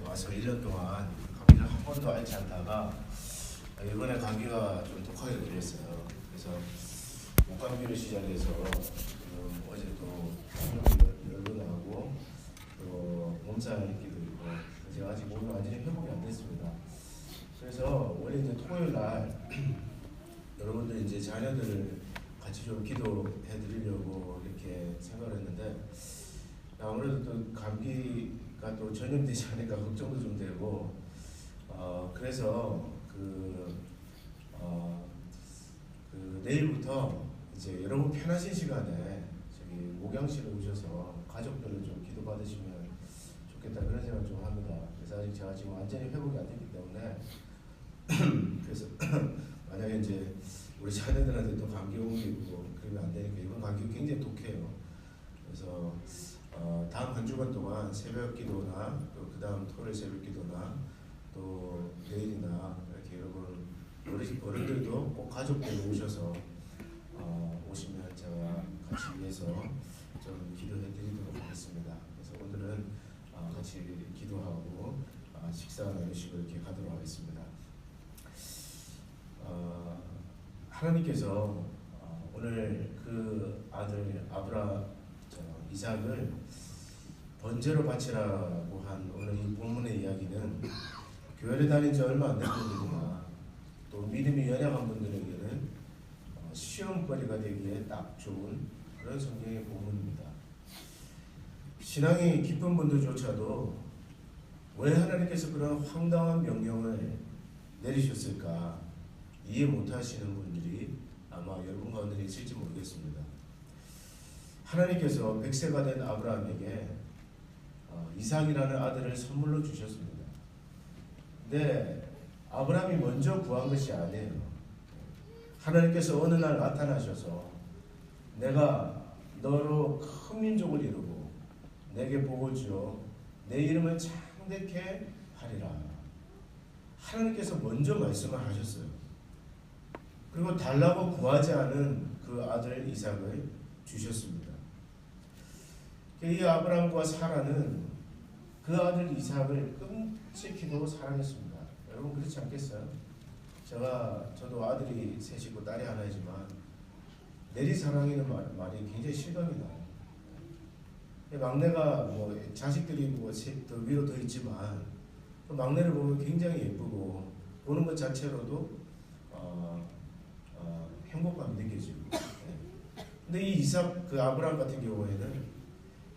와서 1년 동안 감기를 한 번도 앓지 않다가 이번에 감기가 좀 독하게 걸렸어요. 그래서 목감기를 시작해서 어제 또 열도 나고 또 몸살기도 있고 제가 아직 몸이 완전히 회복이 안 됐습니다. 그래서 원래 이제 토요일 날 여러분들 이제 자녀들을 같이 좀 기도해 드리려고 이렇게 생각을 했는데 아무래도 또 감기가 또 전염되지 않을까 걱정도 좀 되고 그래서 내일부터 이제 여러분 편하신 시간에 저기 목양실에 오셔서 가족들을 좀 기도 받으시면 좋겠다 그런 생각 좀 합니다. 그래서 아직 제가 지금 완전히 회복이 안 됐기 때문에 그래서 만약에 이제 우리 자녀들한테 또 감기 옮기고 그러면 안 되니까 이번 감기 굉장히 독해요. 그래서 다음 한 주간 동안 새벽 기도나 또 그 다음 토요일 새벽 기도나 또 내일이나 이렇게 여러분 어른들도 꼭 가족들 오셔서 오시면 제가 같이 위해서 좀 기도해 드리도록 하겠습니다. 그래서 오늘은 같이 기도하고 식사 나누시고 이렇게 가도록 하겠습니다. 하나님께서 오늘 그 아들 이삭을 번제로 바치라고 한 오늘 이 본문의 이야기는 교회를 다닌 지 얼마 안 된 분들이나 또 믿음이 연약한 분들에게는 시험거리가 되기에 딱 좋은 그런 성경의 본문입니다. 신앙이 깊은 분들조차도 왜 하나님께서 그런 황당한 명령을 내리셨을까 이해 못하시는 분들이 아마 여러분 가운데 있을지 모르겠습니다. 하나님께서 100세가 된 아브라함에게 이삭이라는 아들을 선물로 주셨습니다. 근데 아브라함이 먼저 구한 것이 아니에요. 하나님께서 어느 날 나타나셔서 내가 너로 큰 민족을 이루고 내게 복을 주어 내 이름을 창대케 하리라. 하나님께서 먼저 말씀을 하셨어요. 그리고 달라고 구하지 않은 그 아들 이삭을 주셨습니다. 이 아브라함과 사라는 그 아들 이삭을 끔찍히도 사랑했습니다. 여러분 그렇지 않겠어요? 저도 아들이 셋이고 딸이 하나이지만 내리사랑이라는 말이 굉장히 실감이 나요. 막내가 뭐 자식들이 더 위로 더 있지만 그 막내를 보면 굉장히 예쁘고 보는 것 자체로도 행복감이 느껴지고. 근데 이 이삭 그 아브라함 같은 경우에는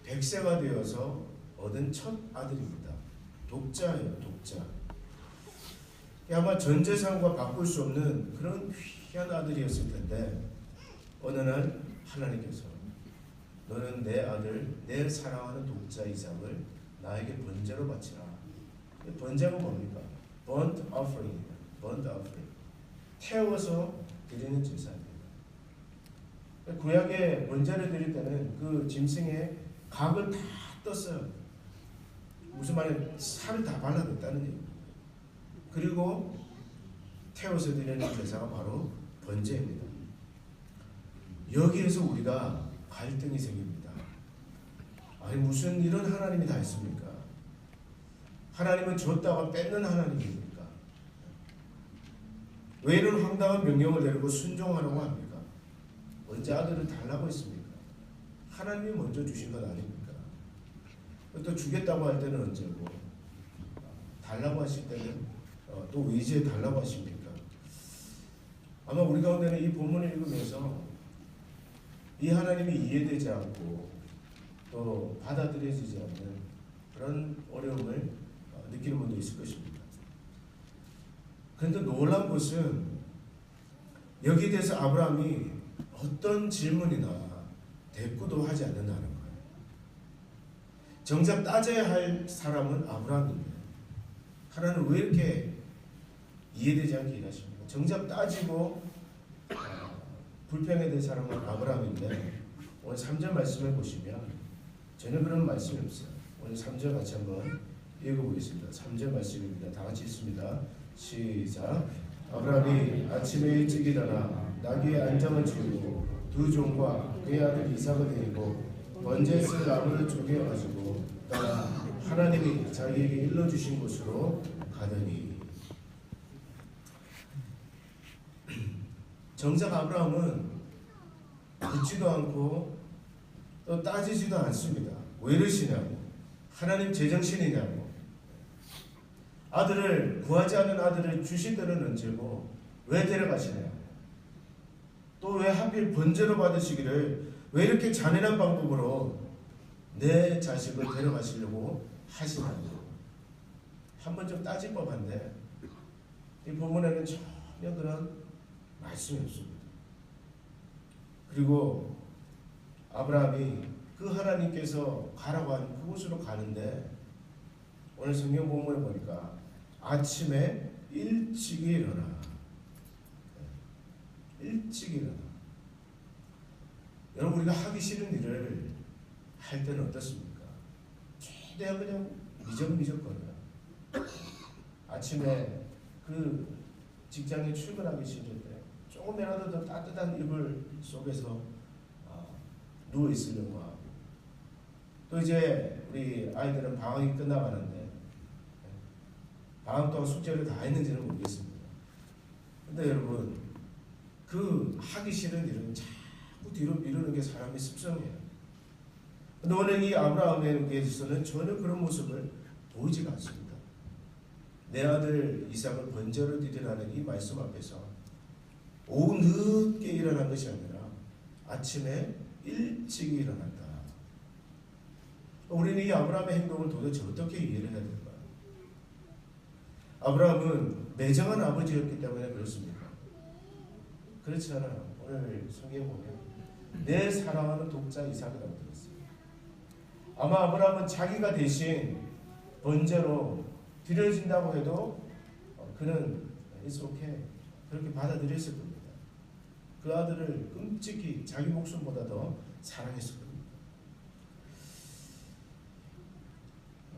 100세가 되어서 얻은 첫 아들입니다. 독자예요, 독자. 아마 전 재산과 바꿀 수 없는 그런 귀한 아들이었을 텐데 어느 날 하나님께서 너는 내 아들, 내 사랑하는 독자 이삭을 나에게 번제로 바치라. 번제가 뭡니까? burnt offering입니다. burnt offering. 태워서 드리는 제사입니다. 구약에 번제를 드릴 때는 그 짐승의 각을 다 떴어요. 무슨 말이에요? 살을 다 발라냈다는 얘기입니다. 그리고 태워서 드리는 제사가 바로 번제입니다. 여기에서 우리가 갈등이 생깁니다. 아니 무슨 이런 하나님이 다 있습니까? 하나님은 줬다가 뺏는 하나님입니까? 왜 이런 황당한 명령을 내리고 순종하라고 합니까? 언제 아들을 달라고 했습니까? 하나님이 먼저 주신 건 아닙니까? 또 주겠다고 할 때는 언제고 달라고 하실 때는 또 의지해 달라고 하십니까? 아마 우리 가운데는 이 본문을 읽으면서 이 하나님이 이해되지 않고 또 받아들여지지 않는 그런 어려움을 느끼는 분도 있을 것입니다. 그런데 놀라운 것은 여기에 대해서 아브라함이 어떤 질문이나 대꾸도 하지 않는다는 거예요. 정작 따져야 할 사람은 아브라함인데 하나님은 왜 이렇게 이해되지 않게 일하십니까? 정작 따지고 불평에 된 사람은 아브라함인데 오늘 3절 말씀을 보시면 전혀 그런 말씀이 없어요. 오늘 3절 같이 한번 읽어보겠습니다. 3절 말씀입니다. 다 같이 읽습니다. 시작. 아브라함이 아침에 일찍 일어나 나귀의 안장을 치우고 두 종과 그의 아들 이삭을 데리고 번제에 쓸 나무를 쪼개어 가지고 따라 하나님이 자기에게 일러주신 곳으로 가더니. 정작 아브라함은 묻지도 않고 또 따지지도 않습니다. 왜 이러시냐고, 하나님 제정신이냐고, 아들을 구하지 않은 아들을 주실 때는 언제고 왜 데려가시냐고, 또 왜 하필 번제로 받으시기를 왜 이렇게 잔인한 방법으로 내 자식을 데려가시려고 하시냐고. 한번 좀 따질 법한데 이 본문에는 전혀 그런 말씀이 없습니다. 그리고 아브라함이 그 하나님께서 가라고 한 그곳으로 가는데 오늘 성경 본문에 보니까 아침에 일찍 일어나. 일찍 일어나. 여러분, 우리가 하기 싫은 일을 할 때는 어떻습니까? 최대한 그냥 미적미적거려요. 아침에 그 직장에 출근하기 싫은데 조금이라도 더 따뜻한 이불 속에서 누워있으려고 하고, 또 이제 우리 아이들은 방학이 끝나가는데 방학 동안 숙제를 다 했는지는 모르겠습니다. 근데 여러분, 그 하기 싫은 일은 자꾸 뒤로 미루는 게 사람의 습성이에요. 근데 오늘 이 아브라함에게서는 전혀 그런 모습을 보이지가 않습니다. 내 아들 이삭을 번제로 드리라는 이 말씀 앞에서 오후 늦게 일어난 것이 아니라 아침에 일찍 일어났다. 우리는 이 아브라함의 행동을 도대체 어떻게 이해를 해야 될까요? 아브라함은 매정한 아버지였기 때문에 그렇습니까? 그렇지 않아요. 오늘 성경에 보면 내 사랑하는 독자 이삭이라고 들었어요. 아마 아브라함은 자기가 대신 번제로 드려진다고 해도 그는 it's okay, 그렇게 받아들였을 겁니다. 그 아들을 끔찍히 자기 목숨보다 더 사랑했을 겁니다.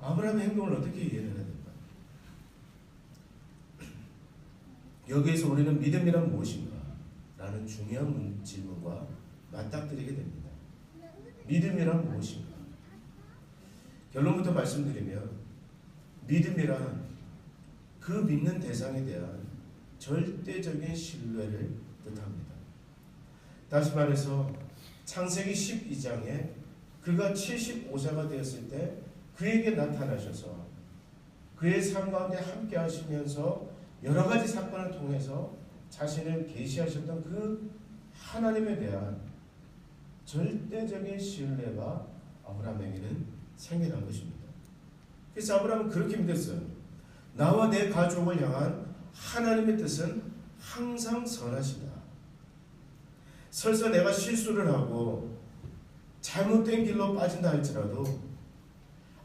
아브라함의 행동을 어떻게 이해를 해야 될까? 여기에서 우리는 믿음이란 무엇인가? 라는 중요한 질문과 맞닥뜨리게 됩니다. 믿음이란 무엇인가? 결론부터 말씀드리면 믿음이란 그 믿는 대상에 대한 절대적인 신뢰를 뜻합니다. 다시 말해서 창세기 12장에 그가 75세가 되었을 때 그에게 나타나셔서 그의 삶 가운데 함께 하시면서 여러 가지 사건을 통해서 자신을 계시하셨던 그 하나님에 대한 절대적인 신뢰가 아브라함에게는 생겨난 것입니다. 그래서 아브라함은 그렇게 믿었어요. 나와 내 가족을 향한 하나님의 뜻은 항상 선하시다. 설사 내가 실수를 하고 잘못된 길로 빠진다 할지라도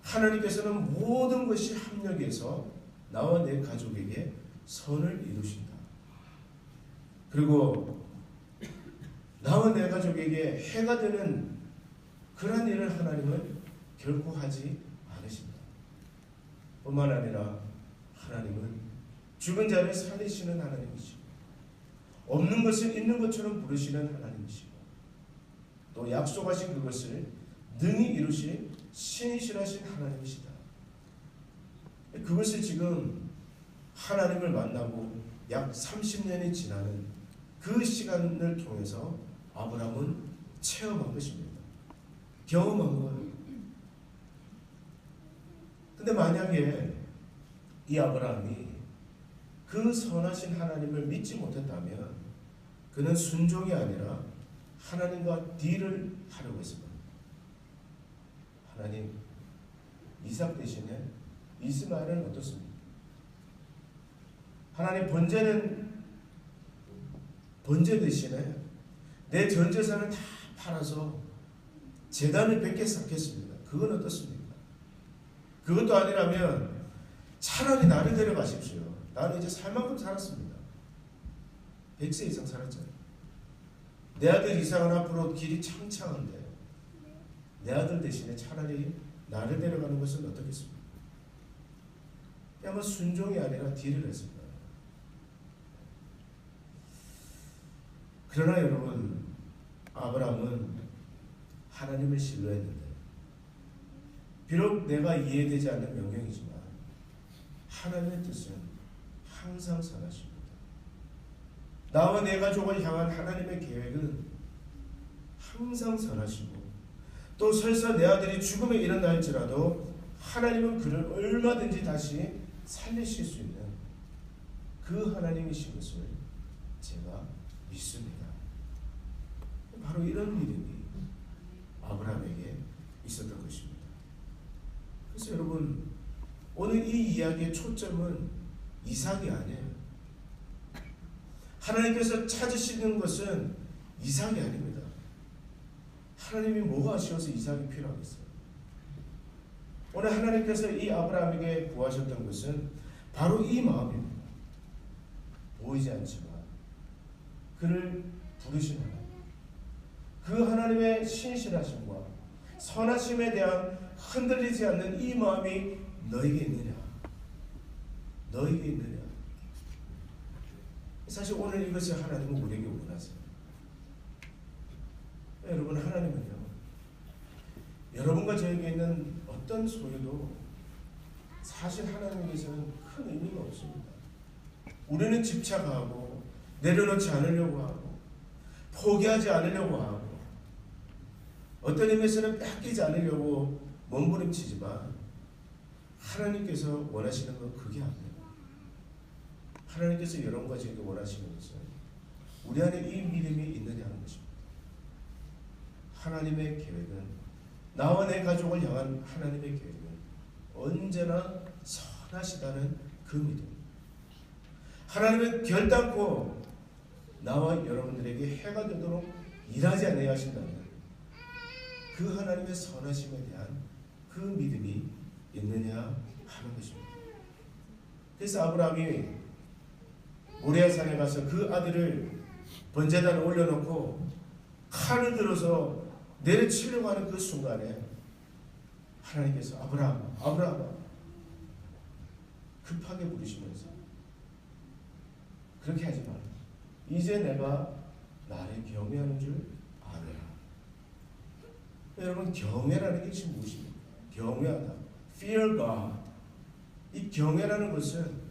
하나님께서는 모든 것이 합력해서 나와 내 가족에게 선을 이루신다. 그리고 나와 내 가족에게 해가 되는 그런 일을 하나님은 결코 하지 않으신다. 뿐만 아니라 하나님은 죽은 자를 살리시는 하나님이시고 없는 것을 있는 것처럼 부르시는 하나님이시고 또 약속하신 그것을 능히 이루실 신실하신 하나님이시다. 그것을 지금 하나님을 만나고 약 30년이 지나는 그 시간을 통해서 아브라함은 체험한 것입니다. 경험한 거예요. 근데 만약에 이 아브라함이 그 선하신 하나님을 믿지 못했다면 그는 순종이 아니라 하나님과 딜을 하려고 했습니다. 하나님, 이삭 대신에 이스마엘은 어떻습니까? 하나님, 번제 대신에 내 전 재산을 다 팔아서 제단을 100개 쌓겠습니다. 그건 어떻습니까? 그것도 아니라면 차라리 나를 데려가십시오. 나는 이제 살 만큼 살았습니다. 100세 이상 살았잖아요. 내 아들 이삭은 앞으로 길이 창창한데 내 아들 대신에 차라리 나를 데려가는 것은 어떻겠습니까? 아마 순종이 아니라 딜을 했을 거예요. 그러나 여러분, 아브라함은 하나님을 신뢰했는데 비록 내가 이해되지 않는 명령이지만 하나님의 뜻은 항상 선하십니다. 나와 내 가족을 향한 하나님의 계획은 항상 선하시고, 또 설사 내 아들이 죽음에 이른다 할지라도 하나님은 그를 얼마든지 다시 살리실 수 있는 그 하나님이신 것을 제가 믿습니다. 바로 이런 믿음이 아브라함에게 있었던 것입니다. 그래서 여러분, 오늘 이 이야기의 초점은 이삭이 아니에요. 하나님께서 찾으시는 것은 이삭이 아닙니다. 하나님이 뭐가 아쉬워서 이삭이 필요하겠어요? 오늘 하나님께서 이 아브라함에게 구하셨던 것은 바로 이 마음입니다. 보이지 않지만 그를 부르신 하나님, 그 하나님의 신실하심과 선하심에 대한 흔들리지 않는 이 마음이 너에게 있느냐? 너에게 있느냐? 사실 오늘 이것을 하나님은 우리에게 원하세요. 여러분, 하나님은요, 여러분과 저에게 있는 어떤 소유도 사실 하나님께서는 큰 의미가 없습니다. 우리는 집착하고 내려놓지 않으려고 하고 포기하지 않으려고 하고 어떤 의미에서는 뺏기지 않으려고 몸부림치지만, 하나님께서 원하시는 건 그게 아니에요. 하나님께서 여러분과 저에게 원하시는 것은 우리 안에 이 믿음이 있느냐는 것입니다. 하나님의 계획은, 나와 내 가족을 향한 하나님의 계획은 언제나 선하시다는 그 믿음. 하나님은 결단코 나와 여러분들에게 해가 되도록 일하지 않아야 하신다면 그 하나님의 선하심에 대한 그 믿음이 있느냐 하는 것입니다. 그래서 아브라함이 모리아산에 가서 그 아들을 번제단에 올려놓고 칼을 들어서 내려치려고 하는 그 순간에 하나님께서 아브라함, 아브라함 급하게 부르시면서 그렇게 하지 마라. 이제 내가 나를 경외하는 줄 아노라. 여러분, 경외라는 게 지금 무엇입니까? 경외하다. Fear God. 이 경외라는 것은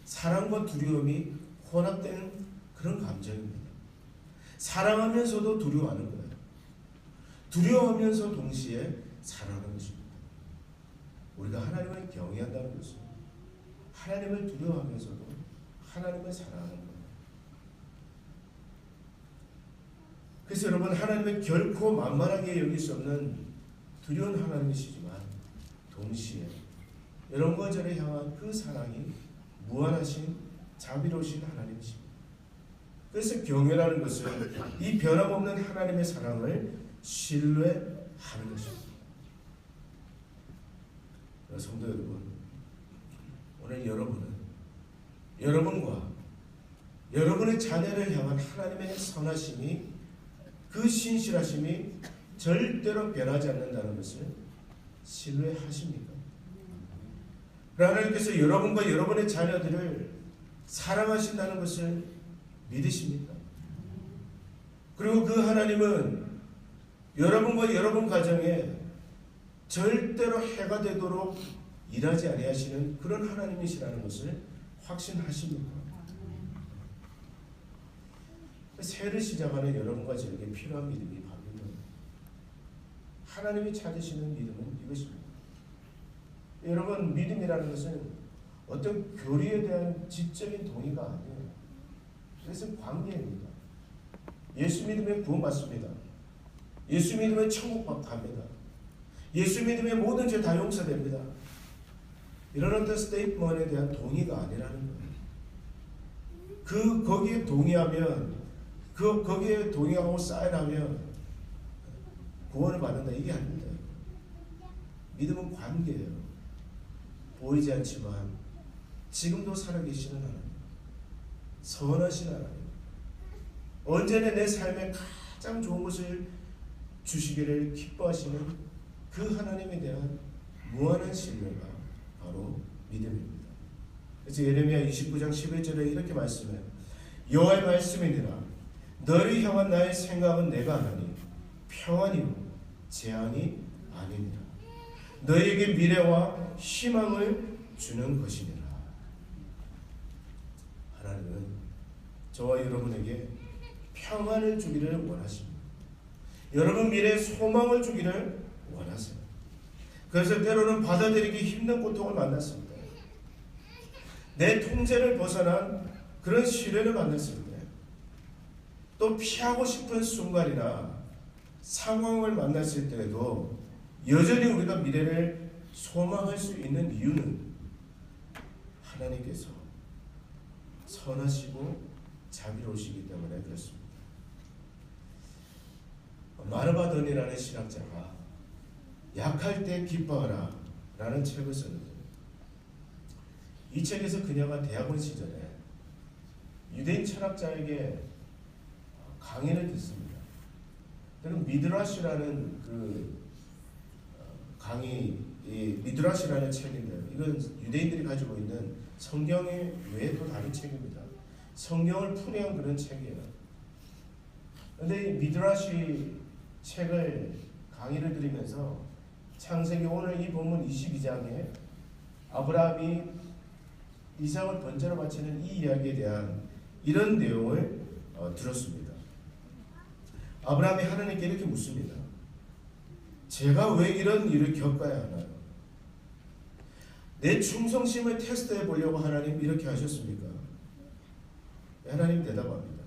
사랑과 두려움이 혼합된 그런 감정입니다. 사랑하면서도 두려워하는 거예요. 두려워하면서 동시에 사랑하는 것입니다. 우리가 하나님을 경외한다는 것은 하나님을 두려워하면서도 하나님을 사랑하는 거예요. 그래서 여러분, 하나님은 결코 만만하게 여길 수 없는 두려운 하나님이시지만 동시에 여러분과 저를 향한 그 사랑이 무한하신 자비로우신 하나님이십니다. 그래서 경외라는 것은 이 변함없는 하나님의 사랑을 신뢰하는 것입니다. 성도 여러분, 오늘 여러분은 여러분과 여러분의 자녀를 향한 하나님의 선하심이, 그 신실하심이 절대로 변하지 않는다는 것을 신뢰하십니까? 하나님께서 여러분과 여러분의 자녀들을 사랑하신다는 것을 믿으십니까? 그리고 그 하나님은 여러분과 여러분 가정에 절대로 해가 되도록 일하지 아니하시는 그런 하나님이시라는 것을 확신하십니까? 새를 시작하는 여러분과 저에게 필요한 믿음이 바로 이겁니다. 하나님이 찾으시는 믿음은 이것입니다. 여러분, 믿음이라는 것은 어떤 교리에 대한 지적인 동의가 아니에요. 그것은 관계입니다. 예수 믿으면 구원받습니다. 예수 믿으면 천국 갑니다. 예수 믿으면 모든 죄 다 용서됩니다. 이런 어떤 스테이트먼트에 대한 동의가 아니라는 거예요. 거기에 동의하면, 거기에 동의하고 사인하면 구원을 받는다, 이게 아닙니다. 믿음은 관계예요. 보이지 않지만 지금도 살아계시는 하나님, 선하신 하나님, 언제나 내 삶에 가장 좋은 것을 주시기를 기뻐하시는 그 하나님에 대한 무한한 신뢰가 바로 믿음입니다. 그래서 예레미야 29장 11절에 이렇게 말씀해요. 여호와의 말씀이니라. 너를 향한 나의 생각은 내가 하나니 평안이요 재앙이 아니니라. 너희에게 미래와 희망을 주는 것이니라. 하나님은 저와 여러분에게 평안을 주기를 원하십니다. 여러분 미래에 소망을 주기를 원하세요. 그래서 때로는 받아들이기 힘든 고통을 만났습니다. 내 통제를 벗어난 그런 시련을 만났을 때, 또 피하고 싶은 순간이나 상황을 만났을 때에도 여전히 우리가 미래를 소망할 수 있는 이유는 하나님께서 선하시고 자비로우시기 때문에 그렇습니다. 마르바돈이라는 신학자가 약할 때 기뻐하라 라는 책을 썼는데, 이 책에서 그녀가 대학원 시절에 유대인 철학자에게 강의를 듣습니다. 그럼 미드라시라는 그 강의, 이 미드라시라는 책인데요. 이건 유대인들이 가지고 있는 성경의 외에 또 다른 책입니다. 성경을 풀이한 그런 책이에요. 그런데 이 미드라시 책을 강의를 드리면서 창세기 오늘 이 본문 22장에 아브라함이 이삭을 번제로 바치는 이 이야기에 대한 이런 내용을 들었습니다. 아브라함이 하나님께 이렇게 묻습니다. 제가 왜 이런 일을 겪어야 하나요? 내 충성심을 테스트해 보려고 하나님 이렇게 하셨습니까? 하나님 대답합니다.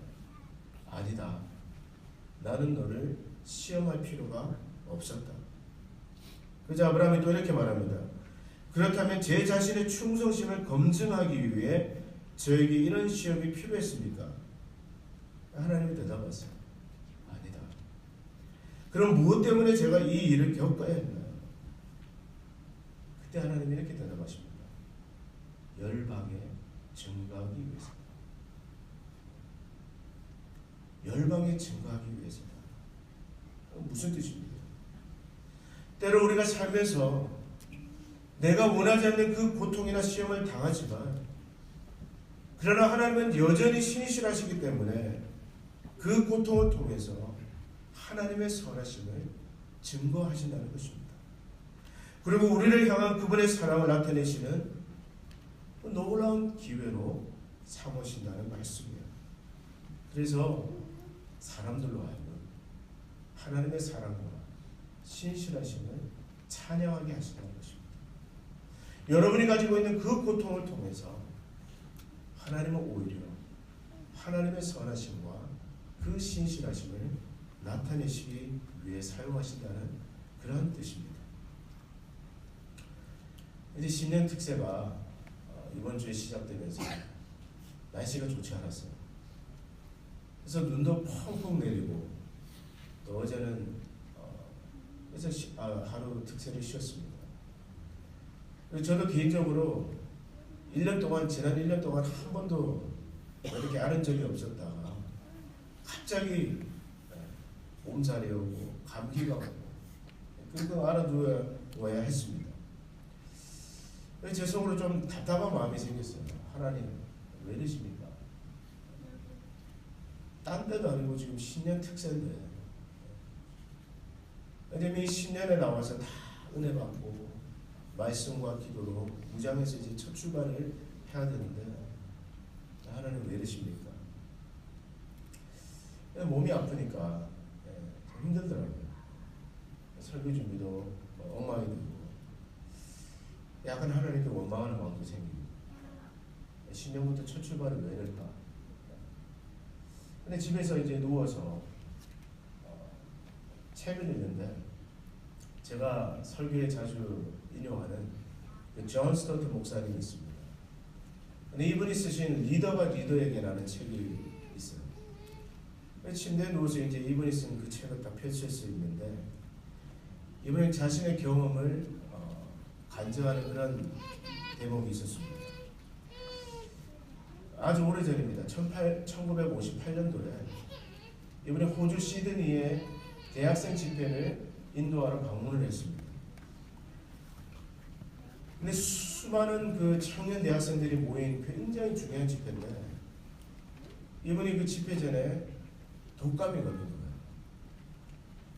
아니다. 나는 너를 시험할 필요가 없었다. 그래서 아브라함이 또 이렇게 말합니다. 그렇다면 제 자신의 충성심을 검증하기 위해 저에게 이런 시험이 필요했습니까? 하나님이 대답하세요. 아니다. 그럼 무엇 때문에 제가 이 일을 겪어야 했나요? 그때 하나님이 이렇게 대답하십니다. 열방에 증거하기 위해서다. 열방에 증거하기 위해서다. 무슨 뜻입니까? 때로 우리가 살면서 내가 원하지 않는 그 고통이나 시험을 당하지만, 그러나 하나님은 여전히 신실하시기 때문에 그 고통을 통해서 하나님의 선하심을 증거하신다는 것입니다. 그리고 우리를 향한 그분의 사랑을 나타내시는 놀라운 기회로 삼으신다는 말씀이에요. 그래서 사람들로 하여금 하나님의 사랑과 신실하심을 찬양하게 하신다는 것입니다. 여러분이 가지고 있는 그 고통을 통해서 하나님은 오히려 하나님의 선하심과 그 신실하심을 나타내시기 위해 사용하신다는 그런 뜻입니다. 이제 신년 특세가 이번 주에 시작되면서 날씨가 좋지 않았어요. 그래서 눈도 펑펑 내리고, 또 어제는 그래서 하루 특세를 쉬었습니다. 저도 개인적으로 1년 동안, 지난 1년 동안 한 번도 이렇게 앓은 적이 없었다가 갑자기 몸살이 오고 감기가 오고 그거 알아두어야 했습니다. 제 속으로 좀 답답한 마음이 생겼어요. 하나님 왜 이러십니까? 딴 데도 아니고 지금 신년 특세인데, 왜냐면 이 신년에 나와서 다 은혜 받고 말씀과 기도로 무장해서 이제 첫 출발을 해야 되는데 하나님 왜 이러십니까? 몸이 아프니까 좀 힘들더라고요. 설교 준비도 엉망이 되고 약간 하나님께 원망하는 마음도 생기고, 신년부터 첫 출발을 왜 이럴까? 근데 집에서 이제 누워서 책을 읽는데, 제가 설교에 자주 인용하는 존 스토트 목사님이 있습니다. 근데 이분이 쓰신 리더가 리더에게라는 책이 있어요. 침대에 누워서 이제 이분이 쓴 그 책을 딱 펼칠 수 있는데, 이분이 자신의 경험을 간증하는 그런 대목이 있었습니다. 아주 오래전입니다. 1958년도에 이분이 호주 시드니에 대학생 집회를 인도하러 방문을 했습니다. 근데 수많은 그 청년 대학생들이 모인 굉장히 중요한 집회인데, 이분이 그 집회 전에 독감이 걸린 거예요.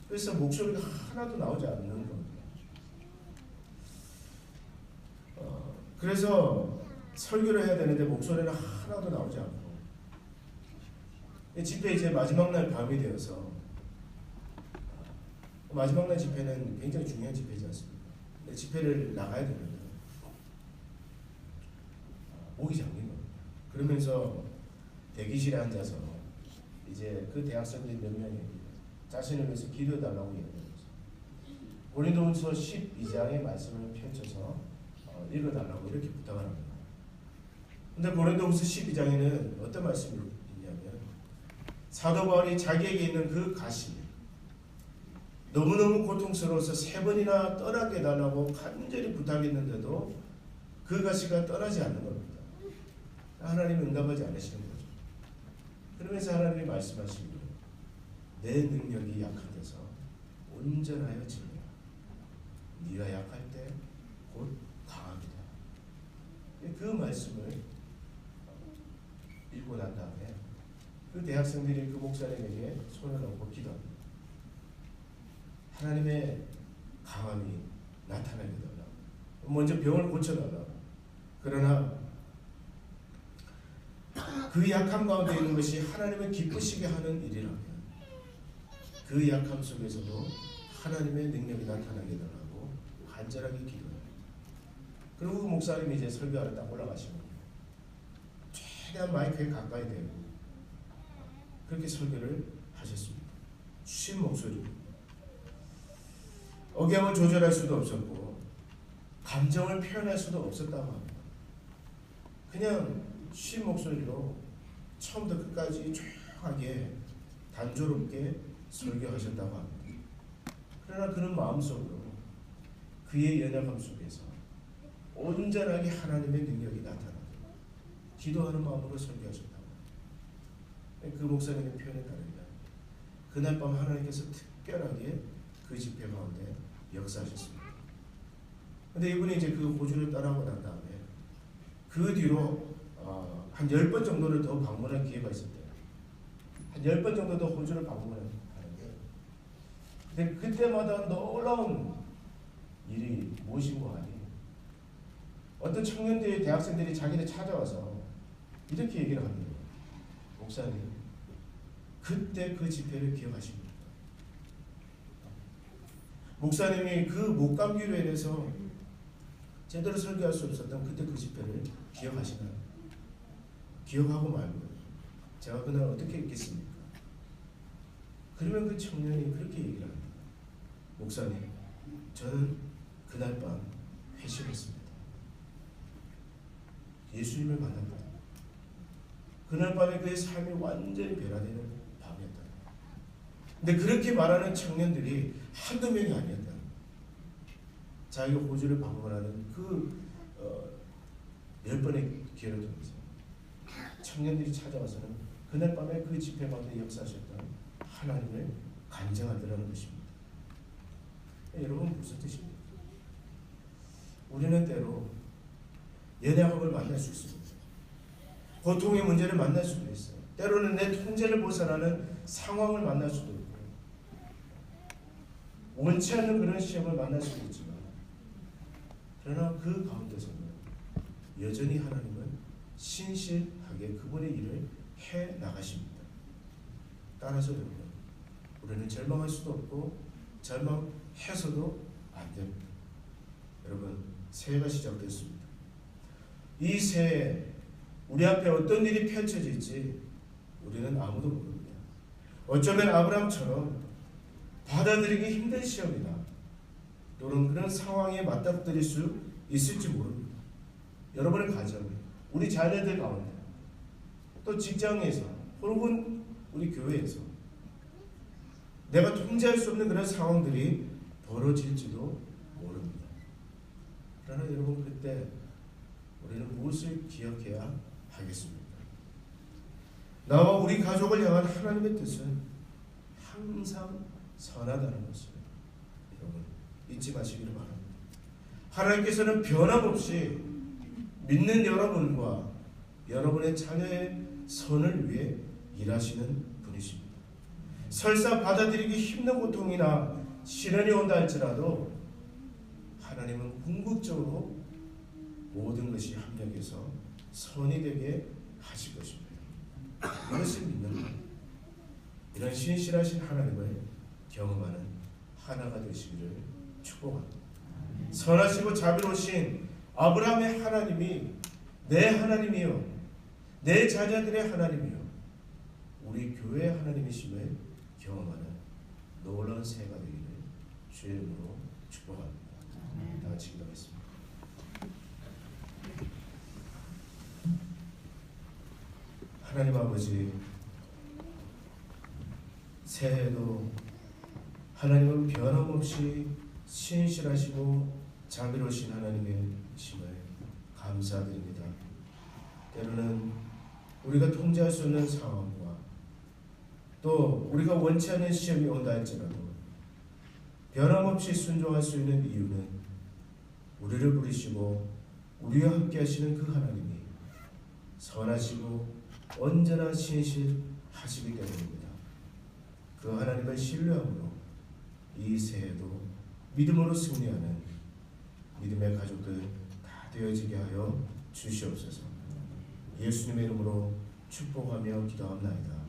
그래서 목소리가 하나도 나오지 않는 겁니다. 그래서 설교를 해야 되는데 목소리는 하나도 나오지 않고 집회 이제 마지막 날 밤이 되어서 마지막 날 집회는 굉장히 중요한 집회지 않습니까? 집회를 나가야 되는데 목이 잠긴 겁니다. 그러면서 대기실에 앉아서 이제 그 대학생들 몇 명이 자신을 위해서 기도해달라고 얘기합니다. 고린도후서 12장의 말씀을 펼쳐서 읽어달라고 이렇게 부탁을 합니다. 근데 고린도후서 12장에는 어떤 말씀이 있냐면 사도 바울이 자기에게 있는 그 가시 너무너무 고통스러워서 3번이나 떠나게 해달라고 간절히 부탁했는데도 그 가시가 떠나지 않는 겁니다. 하나님이 응답하지 않으시는 거죠. 그러면서 하나님이 말씀하시기를 내 능력이 약한 데서 온전하여 지내라. 네가 약할 때 곧 강하리라. 그 말씀을 읽고 난 다음에 그 대학생들이 그 목사님에게 손을 얹고 기도합니다. 하나님의 강함이 나타나게 해달라고. 먼저 병을 고쳐달라고. 그러나 그 약함 가운데 있는 것이 하나님을 기쁘시게 하는 일이라면 그 약함 속에서도 하나님의 능력이 나타나게 해달라고 간절하게 기도해요. 그리고 그 목사님이 이제 설교하러 딱 올라가시고 최대한 마이크에 가까이 대고 그렇게 설교를 하셨습니다. 쉰 목소리. 억양을 조절할 수도 없었고 감정을 표현할 수도 없었다고 합니다. 그냥 쉰 목소리로 처음부터 끝까지 조용하게 단조롭게 설교하셨다고 합니다. 그러나 그런 마음속으로 그의 연약함 속에서 온전하게 하나님의 능력이 나타나고 기도하는 마음으로 설교하셨다고 합니다. 그 목사님의 표현에 따르면 그날 밤 하나님께서 특별하게 그 집회 가운데 역사하셨습니다. 근데 이분이 이제 그 호주를 떠나고 난 다음에 그 뒤로 한 10번 정도를 더 방문할 기회가 있었대요. 한 10번 정도 더 호주를 방문하는데 근데 그때마다 놀라운 일이 무엇인고 하니 어떤 청년들이 대학생들이 자기를 찾아와서 이렇게 얘기를 합니다. 목사님 그때 그 집회를 기억하십니까? 목사님이 그 목감기로 인해서 제대로 설교할 수 없었던 그때 그 집회를 기억하시나요? 기억하고 말고 제가 그날 어떻게 했겠습니까? 그러면 그 청년이 그렇게 얘기를 합니다. 목사님 저는 그날 밤 회심했습니다. 예수님을 만났다. 그날 밤에 그의 삶이 완전히 변화되는 밤이었다. 근데 그렇게 말하는 청년들이 한두 명이 아니었다. 자기가 호주를 방문하는 그 10번의 기회를 통해서 청년들이 찾아와서는 그날 밤에 그 집회 가운데 역사하셨던 하나님을 간증하더라는 것입니다. 여러분 무슨 뜻입니까? 우리는 때로 연약함을 만날 수 있습니다. 고통의 문제를 만날 수도 있어요. 때로는 내 통제를 벗어나는 상황을 만날 수도 있고 원치 않는 그런 시험을 만날 수도 있지만 그러나 그 가운데서는 여전히 하나님은 신실하게 그분의 일을 해 나가십니다. 따라서 여러분 우리는 절망할 수도 없고 절망해서도 안 됩니다. 여러분 새해가 시작됐습니다. 이 새해 우리 앞에 어떤 일이 펼쳐질지 우리는 아무도 모릅니다. 어쩌면 아브라함처럼 받아들이기 힘든 시험이나 또는 그런 상황에 맞닥뜨릴 수 있을지 모릅니다. 여러분의 가정에, 우리 자녀들 가운데, 또 직장에서, 혹은 우리 교회에서 내가 통제할 수 없는 그런 상황들이 벌어질지도 모릅니다. 그러나 여러분 그때 우리는 무엇을 기억해야 하겠습니까? 나와 우리 가족을 향한 하나님의 뜻은 항상 선하다는 것을 여러분 잊지 마시기를 바랍니다. 하나님께서는 변함없이 믿는 여러분과 여러분의 자녀의 선을 위해 일하시는 분이십니다. 설사 받아들이기 힘든 고통이나 시련이 온다 할지라도 하나님은 궁극적으로 모든 것이 합력해서 선이 되게 하실 것입니다. 이것을 믿는 것, 이런 신실하신 하나님을 경험하는 하나가 되시기를 축복합니다. 선하시고 자비로우신 아브라함의 하나님이 내 하나님이요, 내 자녀들의 하나님이요, 우리 교회의 하나님이심을 경험하는 놀라운 새해가 되기를 주의 이름으로 축복합니다. 다 같이 기도하겠습니다. 하나님 아버지, 새해에도 하나님은 변함없이 신실하시고 자비로우신 하나님의 심을 감사드립니다. 때로는 우리가 통제할 수 없는 상황과 또 우리가 원치 않는 시험이 온다 할지라도 변함없이 순종할 수 있는 이유는 우리를 부르시고 우리와 함께 하시는 그 하나님이 선하시고 언제나 신실하시기 때문입니다. 그 하나님을 신뢰함으로 이 새해도 믿음으로 승리하는 믿음의 가족들 다 되어지게 하여 주시옵소서. 예수님의 이름으로 축복하며 기도합나이다.